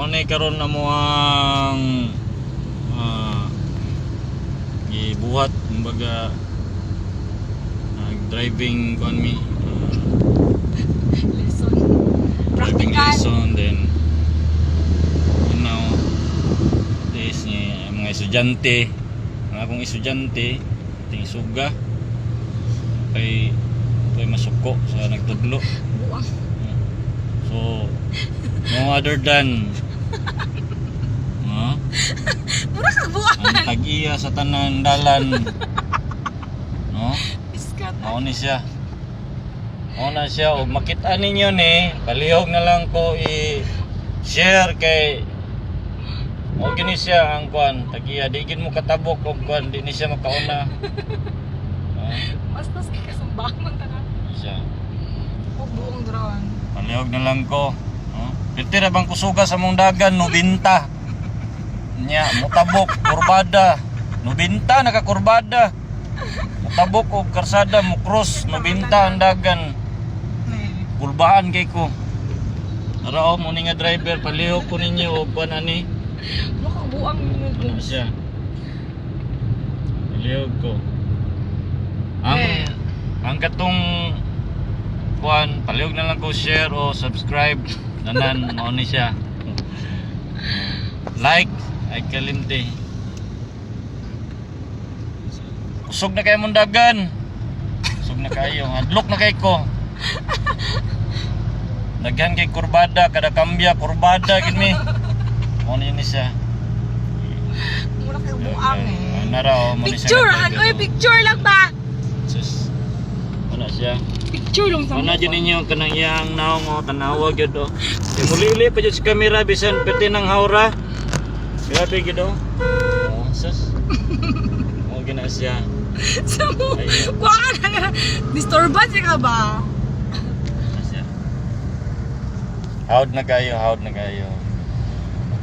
ni karon na mo ang gibuhat kumbaga driving on me Lesson. driving Practical. lesson, then you know this ni mga estudyante, mga akong estudyante ting suga kay masuko sa nagtudlo. Buang. So no other than Mura ka buang. ang tag-iya sa tanang dalan, no? Iskat. Mao ni siya. Mao na siya, og makita ninyo ni, palihog na lang ko i-share kay mao gini siya ang kuan, tag-iya di gid mo katabok og kuan, di ni siya makauna. Basta kay kasambangan ta na. Siya. O buong drone. Palihog na lang ko, no? Piti ra bang kusuga sa mong dagan 90. Nya mutabok kurbada 90 nakakurbada, mutabok og karsada mo cross 90 ang dagan, bulbaan kay ko. Ara mo ni nga driver, palihog ko ninyo og kuan ani. Mura ka buang. Ano siya? Palihog ko. Ang katong kuan, palihog na lang ko share o subscribe tanan mao ni siya. Like ay kalimti. Usog na kayo mong dagan. Usog na kayo. Adlok na kayo ko. Daghan kay kurbada, kada kambya kurbada gini. Mo ni siya. Mura ka buang eh. Nara mo ni siya. Picture han, oy picture lang ba? Sus. Wala siya. Picture lang sa Mana dyan ninyo kanang iyang naong o tanawa gyud o. Muli-uli pa dyan sa kamera bisan pati ng haura. Grabe gyud o. Oh, sus. O gina siya. So, kuha ka na. Disturban siya ka ba? Siya. Hawd na kayo, hawd na kayo.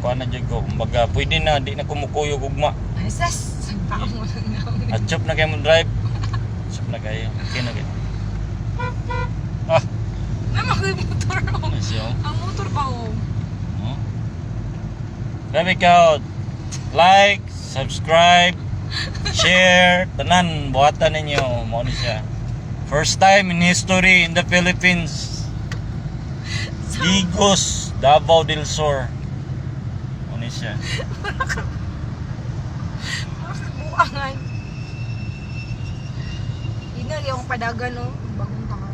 Kuha na dyan ko. Kumbaga, pwede na, di na kumukuyog ugma. Ay, sus. Tao mo lang na. At chop na kayo mong drive. Chop na kayo. Okay na kayo. Ah! Naman ko yung motor mo. Siya o. Ang motor pa ko. Oh. Grabe ka. Like, subscribe, share, tanan, buhatan ninyo. Mo ni siya. First time in history in the Philippines. Digos, Davao del Sur. Mo ni siya. Buangan. Inali akong padagan no. Bagong taka.